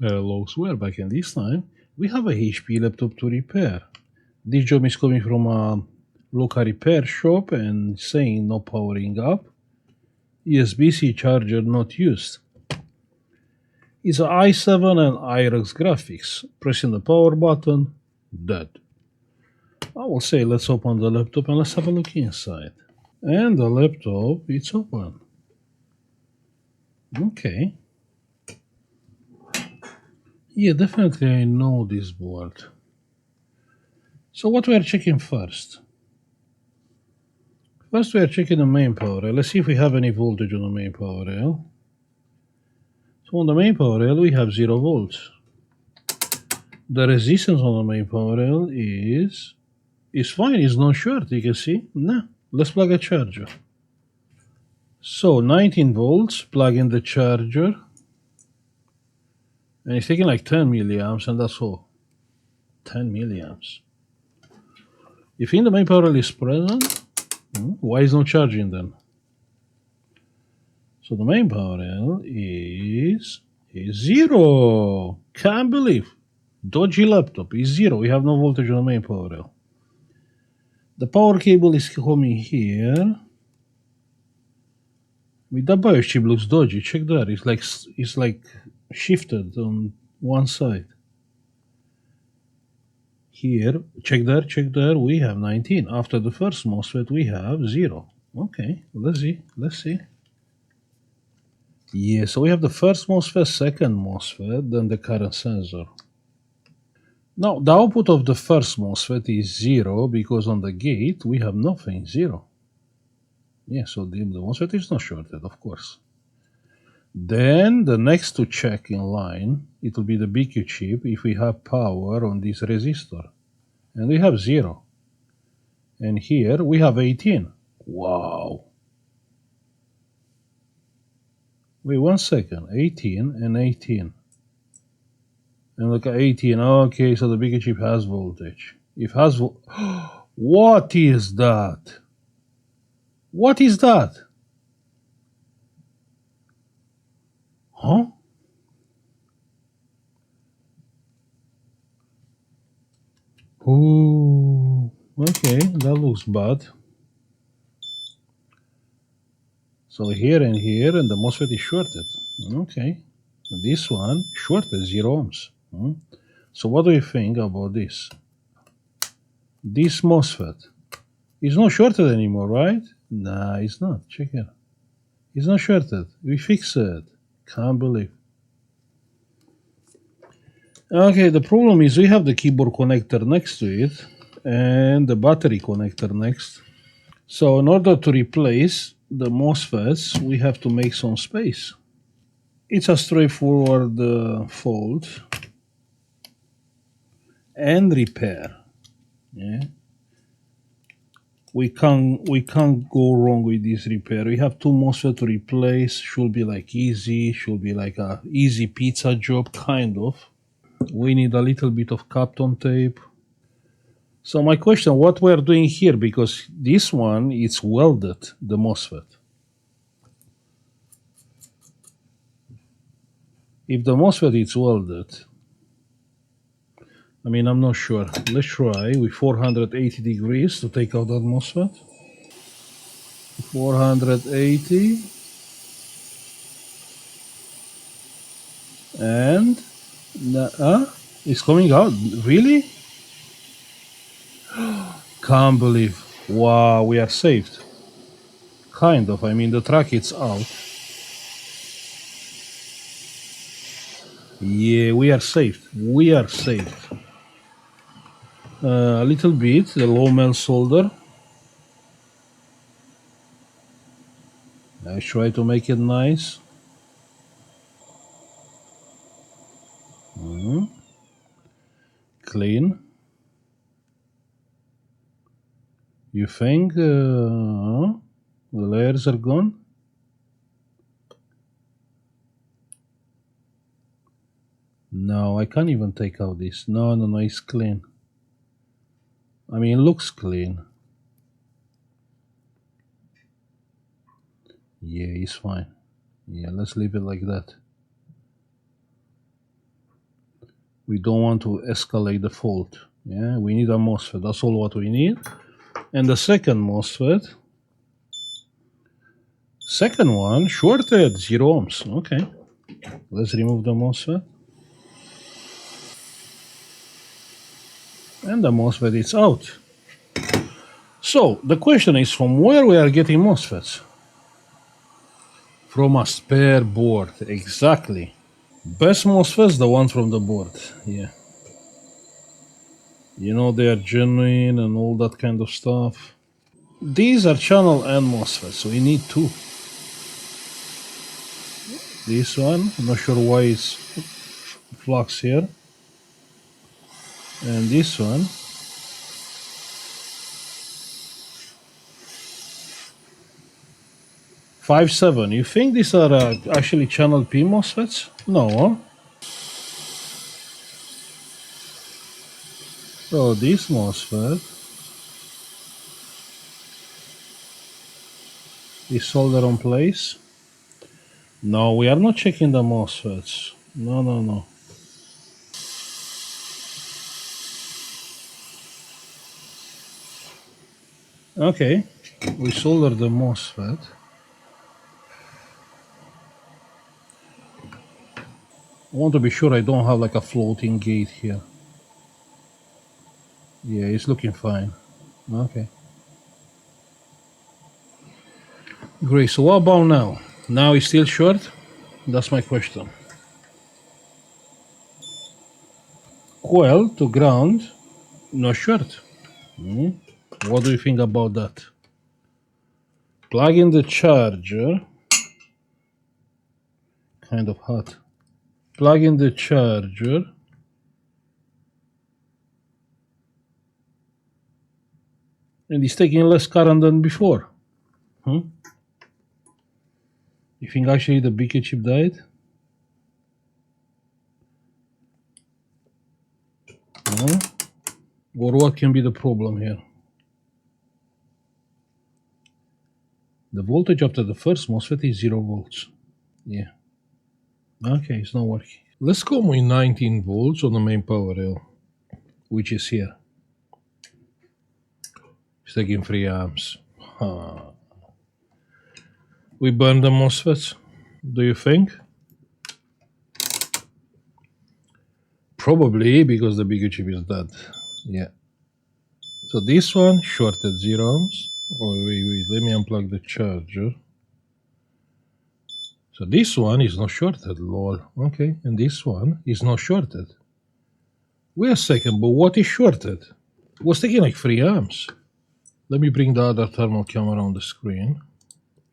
Hello, so we're back, and this time we have a HP laptop to repair. This job is coming from a local repair shop and saying no powering up. USB-C charger not used. It's an i7 and iROX graphics. Pressing the power button, dead. I will say let's open the laptop and let's have a look inside. And the laptop, it's open. Okay. Yeah, definitely I know this board. So what we are checking first? First we are checking the main power rail. Let's see if we have any voltage on the main power rail. So on the main power rail we have 0 volts. The resistance on the main power rail is fine, it's not short, you can see. Nah, let's plug a charger. So 19 volts, plug in the charger. And it's taking like 10 milliamps and that's all. 10 milliamps. If in the main power rail is present, why is not charging then? So the main power rail is 0. Can't believe. Dodgy laptop is 0. We have no voltage on the main power rail. The power cable is coming here. With the BIOS chip looks dodgy. Check that. It's like shifted on one side. Here, check there. We have 19. After the first MOSFET, we have 0. Okay, let's see. Yeah, so we have the first MOSFET, second MOSFET, then the current sensor. Now, the output of the first MOSFET is 0 because on the gate we have nothing, 0. Yeah, so the MOSFET is not shorted, of course. Then the next to check in line, it will be the BQ chip if we have power on this resistor. And we have 0. And here we have 18. Wow. Wait 1 second. 18 and 18. And look at 18. Okay, so the BQ chip has voltage. If has what is that? What is that? Huh? Oh, okay, that looks bad. So here and here, and the MOSFET is shorted. Okay, this one shorted 0 ohms. So what do you think about this? This MOSFET is not shorted anymore, right? Nah, it's not. Check it. It's not shorted. We fixed it. Can't believe. Okay, the problem is we have the keyboard connector next to it and the battery connector next. So in order to replace the MOSFETs, we have to make some space. It's a straightforward fault and repair. Yeah. We can't go wrong with this repair. We have 2 MOSFET to replace. Should be like easy. Should be like a easy pizza job, kind of. We need a little bit of Kapton tape. So my question, what we're doing here, because this one is welded, the MOSFET. If the MOSFET is welded, I mean, I'm not sure. Let's try with 480 degrees to take out that MOSFET. 480. And it's coming out. Really? Can't believe. Wow, we are saved. Kind of. I mean, the track is out. Yeah, we are saved. We are saved. A little bit, the low melt solder. I try to make it nice. Clean. You think the layers are gone? No, I can't even take out this. No, it's clean. I mean, it looks clean. Yeah, it's fine. Yeah, let's leave it like that. We don't want to escalate the fault. Yeah, we need a MOSFET. That's all what we need. And the second MOSFET, second one, shorted, 0 ohms. Okay, let's remove the MOSFET. And the MOSFET is out. So the question is, from where we are getting MOSFETs? From a spare board, exactly. Best MOSFETs, the one from the board, yeah. You know, they are genuine and all that kind of stuff. These are channel and MOSFETs, so we need two. This one, I'm not sure why it's flux here. And this one. Five seven. You think these are actually channel P MOSFETs? No, huh? So this MOSFET is soldered on place. No, we are not checking the MOSFETs. No, no, no. Okay, we solder the MOSFET. I want to be sure I don't have like a floating gate here. Yeah, it's looking fine. Okay. Great, so what about now? Now it's still short? That's my question. Coil to ground, no short. What do you think about that? Plug in the charger. Kind of hot. Plug in the charger. And it's taking less current than before. You think actually the BQ chip died? Or what can be the problem here? The voltage after the first MOSFET is 0 volts. Yeah. Okay, it's not working. Let's go with 19 volts on the main power rail, which is here. It's taking 3 amps. We burn the MOSFETs, do you think? Probably because the BQ chip is dead. Yeah. So this one shorted 0 ohms. Oh, wait, let me unplug the charger. So this one is not shorted, lol. Okay, and this one is not shorted. Wait a second, but what is shorted? It was taking like 3 amps. Let me bring the other thermal camera on the screen.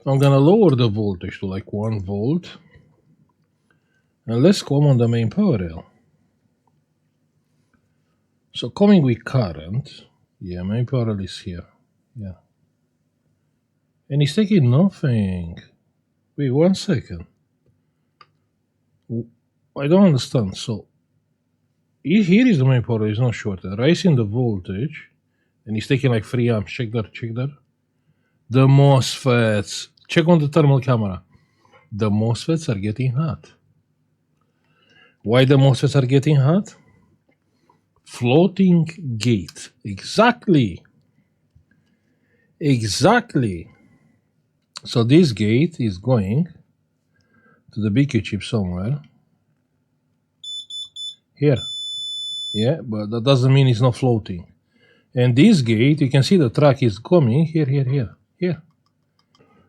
I'm gonna lower the voltage to like 1 volt. And let's come on the main power rail. So coming with current, yeah, main power rail is here, yeah. And it's taking nothing. Wait, 1 second. I don't understand. So here is the main power rail, it's not shorted. Raising the voltage, and it's taking like 3 amps. Check that, check that. The MOSFETs. Check on the thermal camera. The MOSFETs are getting hot. Why the MOSFETs are getting hot? Floating gate. Exactly. Exactly. So this gate is going to the BQ chip somewhere. Here. Yeah, but that doesn't mean it's not floating. And this gate, you can see the track is coming here, here, here, here.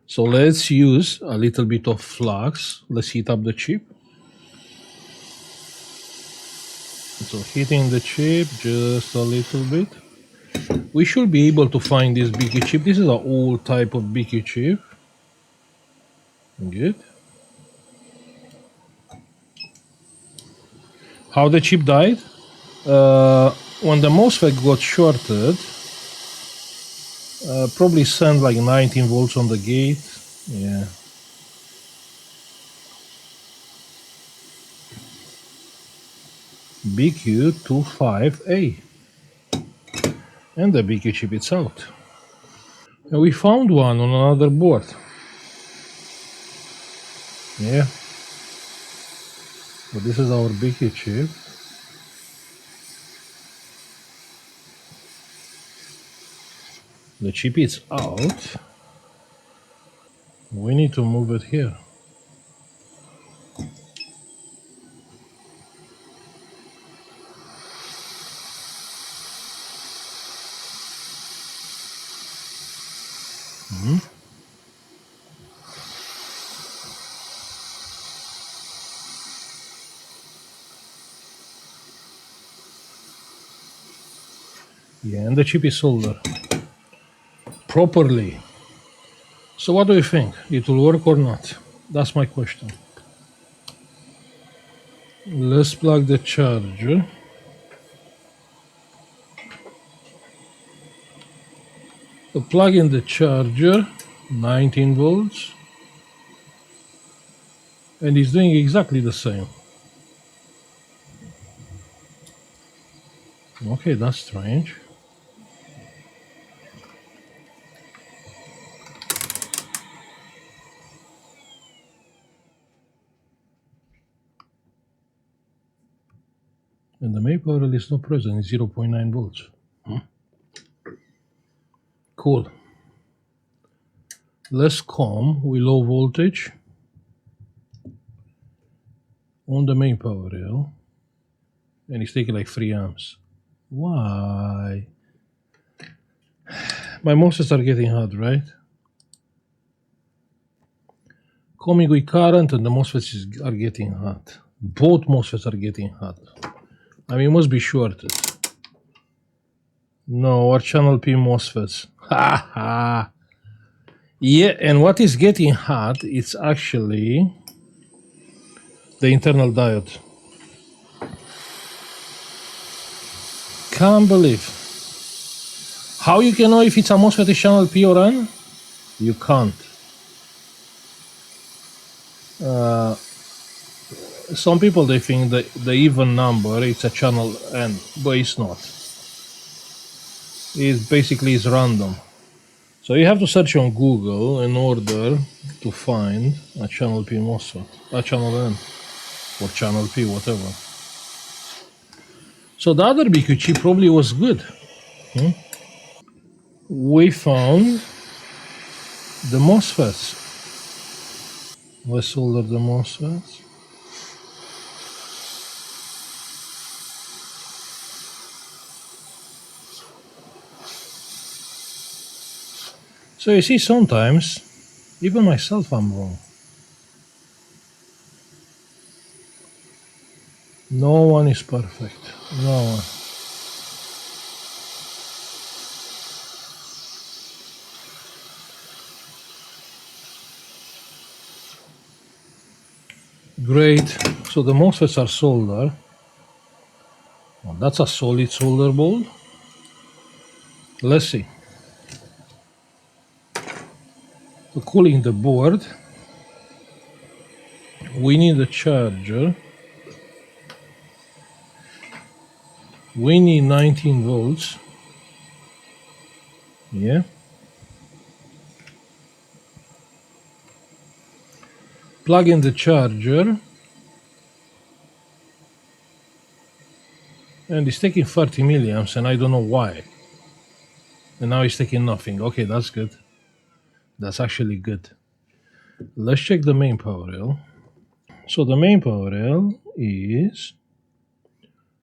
So let's use a little bit of flux. Let's heat up the chip. So heating the chip just a little bit. We should be able to find this BQ chip. This is an old type of BQ chip. Good. How the chip died? When the MOSFET got shorted, probably sent like 19 volts on the gate. Yeah. BQ25A. And the BQ chip is out. And we found one on another board. Yeah. But this is our BQ chip. The chip is out. We need to move it here. Yeah, and the chip is soldered properly. So what do you think? It will work or not? That's my question. Let's plug the charger. Plug in the charger, 19 volts, and it's doing exactly the same. Okay, that's strange. And the main power is not present, it's 0.9 volts. Cool. Let's come with low voltage on the main power rail, and it's taking like 3 amps. Why? My MOSFETs are getting hot, right? Coming with current and the MOSFETs are getting hot. Both MOSFETs are getting hot. I mean, it must be shorted. No, our channel P MOSFETs. Ha ha. Yeah, and what is getting hot, it's actually the internal diode. Can't believe. How you can know if it's a MOSFET is channel P or N? You can't. Some people, they think that the even number, it's a channel N, but it's not. It basically is random. So you have to search on Google in order to find a channel P MOSFET, a channel N, or channel P, whatever. So the other BQ chip probably was good. We found the MOSFETs. Let's solder the MOSFETs. So you see, sometimes, even myself, I'm wrong. No one is perfect. No one. Great. So the MOSFETs are soldered. Well, that's a solid solder ball. Let's see. To cooling the board, we need a charger. We need 19 volts. Yeah. Plug in the charger. And it's taking 30 milliamps, and I don't know why. And now it's taking nothing. Okay, that's good. That's actually good. Let's check the main power rail. So the main power rail is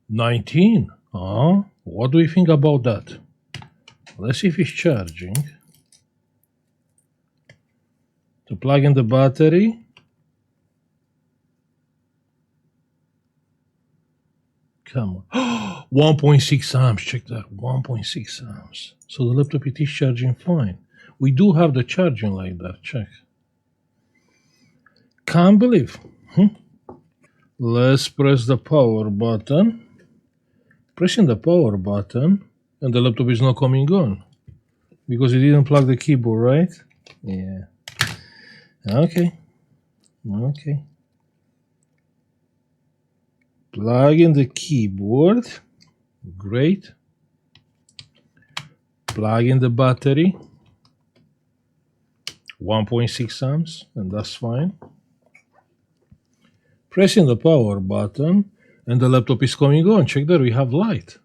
19. What do we think about that? Let's see if it's charging. To plug in the battery. Come on. 1.6 amps. Check that. 1.6 amps. So the laptop, it is charging fine. We do have the charging like that. Check. Can't believe. Let's press the power button. Pressing the power button, and the laptop is not coming on because it didn't plug the keyboard, right? Yeah. Okay. Plug in the keyboard. Great. Plug in the battery. 1.6 amps, and that's fine. Pressing the power button, and the laptop is coming on. Check there, we have light.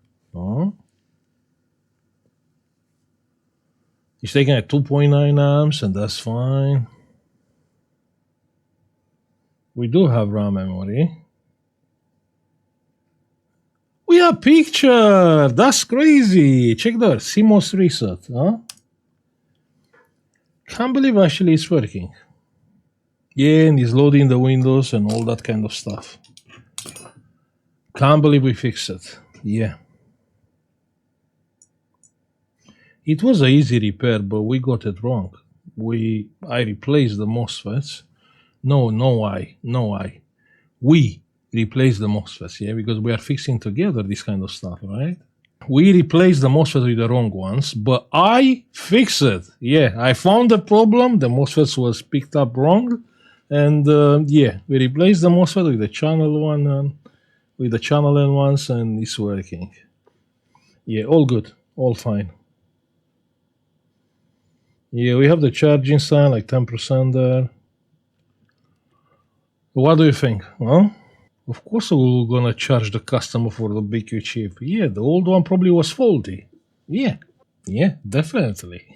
It's taking at 2.9 amps, and that's fine. We do have RAM memory. We have picture! That's crazy! Check that. CMOS reset, huh? Can't believe actually it's working. Yeah, and it's loading the windows and all that kind of stuff. Can't believe we fixed it. Yeah. It was an easy repair, but we got it wrong. I replaced the MOSFETs. No I. We replaced the MOSFETs, yeah, because we are fixing together this kind of stuff, right? We replaced the MOSFET with the wrong ones, but I fixed it. Yeah, I found the problem. The MOSFETs was picked up wrong, and yeah, we replaced the MOSFET with the channel one and with the channel N ones, and it's working. Yeah, all good, all fine. Yeah, we have the charging sign like 10% there. What do you think? Huh? Of course, we're gonna charge the customer for the BQ chip. Yeah, the old one probably was faulty. Yeah, definitely.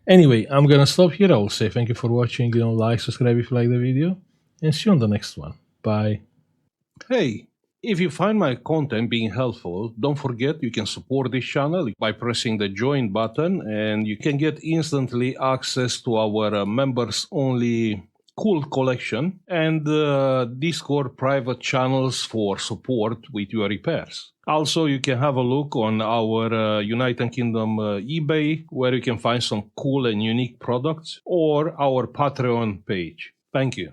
Anyway, I'm gonna stop here. I will say thank you for watching. Like, subscribe if you like the video, and see you on the next one. Bye. Hey, if you find my content being helpful, don't forget you can support this channel by pressing the join button, and you can get instantly access to our members only cool collection and Discord private channels for support with your repairs. Also, you can have a look on our United Kingdom eBay, where you can find some cool and unique products, or our Patreon page. Thank you.